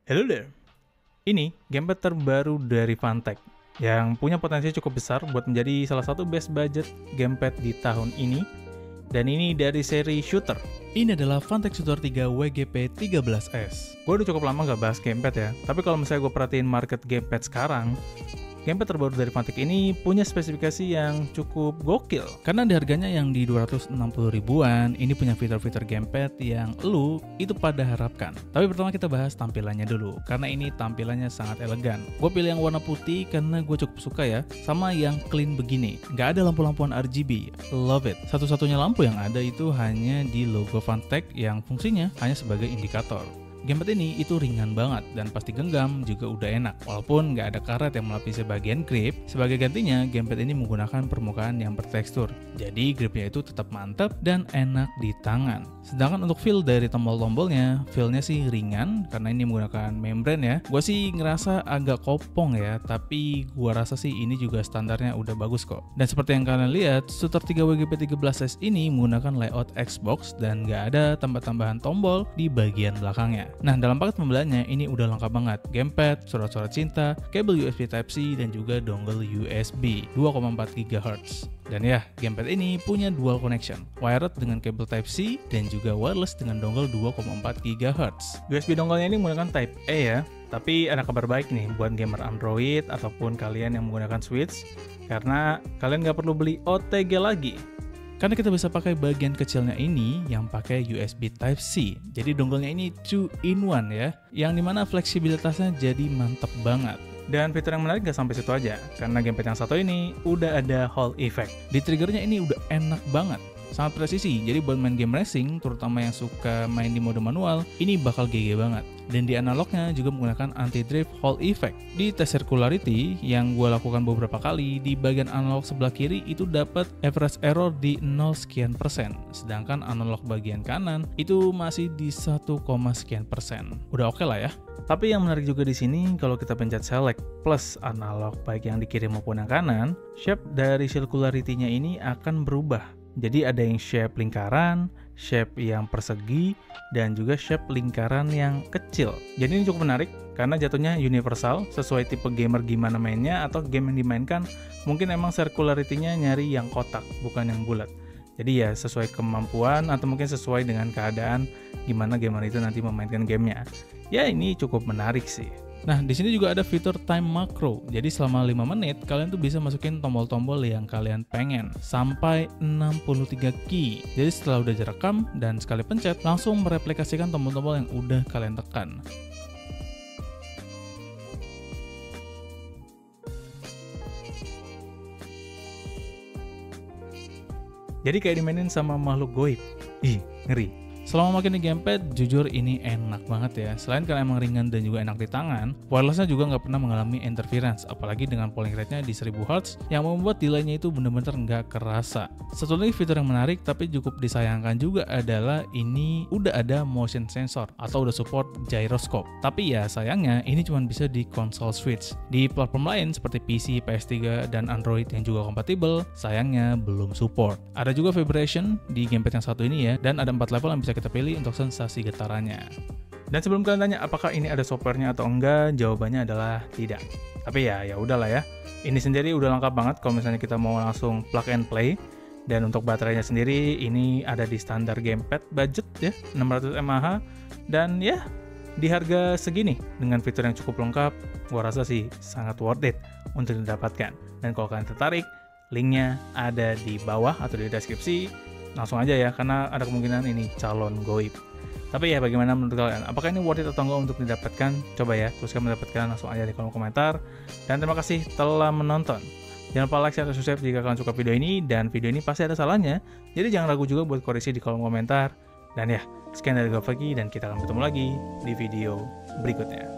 Hello there. Ini gamepad terbaru dari Funtech yang punya potensi cukup besar buat menjadi salah satu best budget gamepad di tahun ini. Dan ini dari seri shooter. Ini adalah Funtech Shooter 3 WGP13S. Gue udah cukup lama gak bahas gamepad ya, tapi kalau misalnya gue perhatiin market gamepad sekarang, gamepad terbaru dari Funtech ini punya spesifikasi yang cukup gokil. Karena di harganya yang di 260 ribuan, ini punya fitur-fitur gamepad yang lu itu pada harapkan. Tapi pertama kita bahas tampilannya dulu, karena ini tampilannya sangat elegan. Gue pilih yang warna putih karena gue cukup suka ya, sama yang clean begini. Gak ada lampu-lampuan RGB, love it. Satu-satunya lampu yang ada itu hanya di logo Funtech yang fungsinya hanya sebagai indikator. Gamepad ini itu ringan banget dan pasti genggam juga udah enak, walaupun nggak ada karet yang melapisi bagian grip. Sebagai gantinya, gamepad ini menggunakan permukaan yang bertekstur, jadi gripnya itu tetap mantap dan enak di tangan. Sedangkan untuk feel dari tombol-tombolnya, feel-nya sih ringan karena ini menggunakan membrane ya. Gue sih ngerasa agak kopong ya, tapi gue rasa sih ini juga standarnya udah bagus kok. Dan seperti yang kalian lihat, Shooter 3 WGP13S ini menggunakan layout Xbox dan nggak ada tambah-tambahan tombol di bagian belakangnya. Nah, dalam paket pembeliannya ini udah lengkap banget. Gamepad, surat-surat cinta, kabel USB Type-C, dan juga dongle USB 2,4 GHz. Dan ya, gamepad ini punya dual connection, wired dengan kabel Type-C dan juga wireless dengan dongle 2,4 GHz. USB dongle-nya ini menggunakan Type A ya, tapi ada kabar baik nih buat gamer Android ataupun kalian yang menggunakan Switch, karena kalian nggak perlu beli OTG lagi. Karena kita bisa pakai bagian kecilnya ini yang pakai USB Type-C. Jadi dongle-nya ini 2-in-1 ya, yang dimana fleksibilitasnya jadi mantep banget. Dan fitur yang menarik gak sampai situ aja, karena gamepad yang satu ini udah ada Hall effect. Di triggernya ini udah enak banget, sangat presisi. Jadi buat main game racing, terutama yang suka main di mode manual, ini bakal GG banget. Dan di analognya juga menggunakan anti-drift Hall effect. Di tes circularity yang gue lakukan beberapa kali, di bagian analog sebelah kiri itu dapat average error di 0 sekian persen, sedangkan analog bagian kanan itu masih di 1, sekian persen. Udah oke lah ya. Tapi yang menarik juga di sini, kalau kita pencet select plus analog baik yang di kiri maupun yang kanan, shape dari circularity-nya ini akan berubah. Jadi ada yang shape lingkaran, shape yang persegi, dan juga shape lingkaran yang kecil. Jadi ini cukup menarik karena jatuhnya universal, sesuai tipe gamer gimana mainnya atau game yang dimainkan. Mungkin emang circularity-nya nyari yang kotak, bukan yang bulat. Jadi ya sesuai kemampuan atau mungkin sesuai dengan keadaan gimana gamer itu nanti memainkan gamenya. Ya ini cukup menarik sih. Nah, di sini juga ada fitur time macro. Jadi selama 5 menit kalian tuh bisa masukin tombol-tombol yang kalian pengen sampai 63 key. Jadi setelah udah direkam dan sekali pencet langsung mereplikasikan tombol-tombol yang udah kalian tekan. Jadi kayak dimainin sama makhluk goib. Ih, ngeri. Selama makin di gamepad, jujur ini enak banget ya. Selain karena emang ringan dan juga enak di tangan, wirelessnya juga nggak pernah mengalami interference, apalagi dengan polling rate-nya di 1000 Hz yang membuat delay-nya itu bener-bener nggak kerasa. Satu lagi fitur yang menarik tapi cukup disayangkan juga adalah ini udah ada motion sensor atau udah support gyroscope. Tapi ya sayangnya ini cuma bisa di konsol Switch. Di platform lain seperti PC, PS3, dan Android yang juga kompatibel, sayangnya belum support. Ada juga vibration di gamepad yang satu ini ya, dan ada 4 level yang bisa kita pilih untuk sensasi getarannya. Dan sebelum kalian tanya apakah ini ada softwarenya atau enggak, jawabannya adalah tidak. Tapi ya udahlah ya. Ini sendiri udah lengkap banget kalau misalnya kita mau langsung plug and play. Dan untuk baterainya sendiri ini ada di standar gamepad budget ya, 600 mAh. Dan ya di harga segini dengan fitur yang cukup lengkap, gua rasa sih sangat worth it untuk didapatkan. Dan kalau kalian tertarik, linknya ada di bawah atau di deskripsi. Langsung aja ya, karena ada kemungkinan ini calon goib. Tapi ya bagaimana menurut kalian? Apakah ini worth it atau enggak untuk didapatkan? Coba ya, terus kalian mendapatkan langsung aja di kolom komentar. Dan terima kasih telah menonton. Jangan lupa like, share, dan subscribe jika kalian suka video ini. Dan video ini pasti ada salahnya, jadi jangan ragu juga buat koreksi di kolom komentar. Dan ya, sekian dari gue Fagi, dan kita akan ketemu lagi di video berikutnya.